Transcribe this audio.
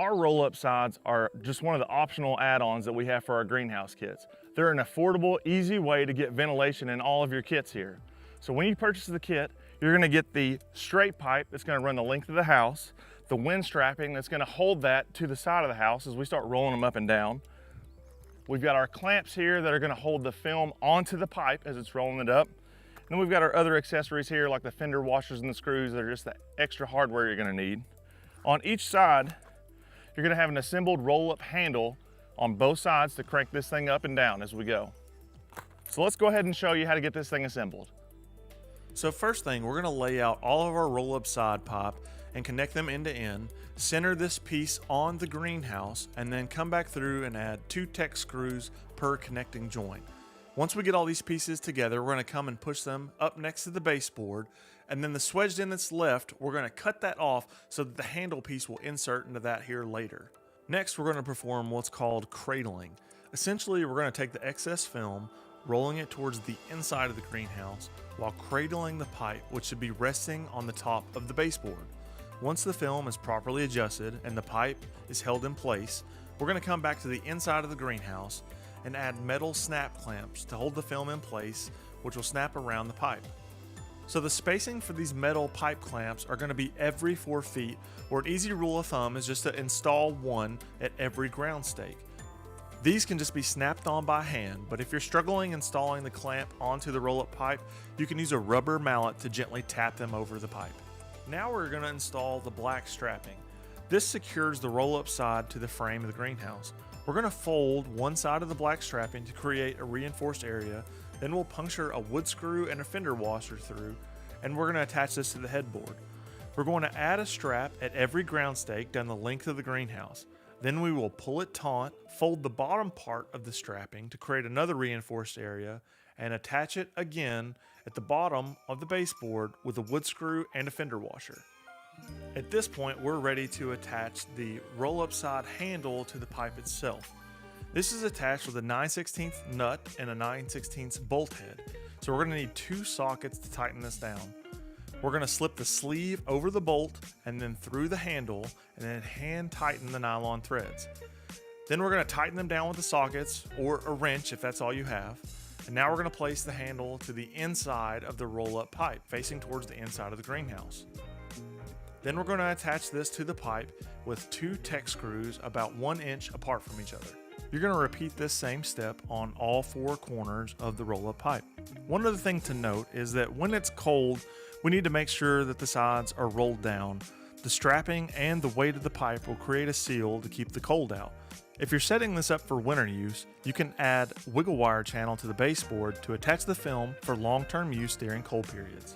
Our roll-up sides are just one of the optional add-ons that we have for our greenhouse kits. They're an affordable, easy way to get ventilation in all of your kits here. So when you purchase the kit, you're gonna get the straight pipe that's gonna run the length of the house, the wind strapping that's gonna hold that to the side of the house as we start rolling them up and down. We've got our clamps here that are gonna hold the film onto the pipe as it's rolling it up. And then we've got our other accessories here like the fender washers and the screws that are just the extra hardware you're gonna need. On each side, you're gonna have an assembled roll-up handle on both sides to crank this thing up and down as we go. So let's go ahead and show you how to get this thing assembled. So first thing, we're going to lay out all of our roll-up side pipe and connect them end to end, center this piece on the greenhouse, and then come back through and add 2 Tech screws per connecting joint. Once we get all these pieces together, we're going to come and push them up next to the baseboard, and then the swedged end that's left, we're going to cut that off so that the handle piece will insert into that here later. Next, we're going to perform what's called cradling. Essentially, we're going to take the excess film, rolling it towards the inside of the greenhouse while cradling the pipe, which should be resting on the top of the baseboard. Once the film is properly adjusted and the pipe is held in place, we're going to come back to the inside of the greenhouse and add metal snap clamps to hold the film in place, which will snap around the pipe. So the spacing for these metal pipe clamps are going to be every 4 feet, or an easy rule of thumb is just to install one at every ground stake. These can just be snapped on by hand, but if you're struggling installing the clamp onto the roll-up pipe, you can use a rubber mallet to gently tap them over the pipe. Now we're going to install the black strapping. This secures the roll-up side to the frame of the greenhouse. We're going to fold one side of the black strapping to create a reinforced area, then we'll puncture a wood screw and a fender washer through, and we're going to attach this to the headboard. We're going to add a strap at every ground stake down the length of the greenhouse. Then we will pull it taut, fold the bottom part of the strapping to create another reinforced area, and attach it again at the bottom of the baseboard with a wood screw and a fender washer. At this point, we're ready to attach the roll-up side handle to the pipe itself. This is attached with a 9/16 nut and a 9/16 bolt head, so we're going to need 2 sockets to tighten this down. We're going to slip the sleeve over the bolt and then through the handle, and then hand tighten the nylon threads. Then we're going to tighten them down with the sockets or a wrench if that's all you have. And now we're going to place the handle to the inside of the roll-up pipe, facing towards the inside of the greenhouse. Then we're going to attach this to the pipe with 2 Tech screws about 1 inch apart from each other. You're going to repeat this same step on all 4 corners of the roll-up pipe. One other thing to note is that when it's cold, we need to make sure that the sides are rolled down. The strapping and the weight of the pipe will create a seal to keep the cold out. If you're setting this up for winter use, you can add wiggle wire channel to the baseboard to attach the film for long-term use during cold periods.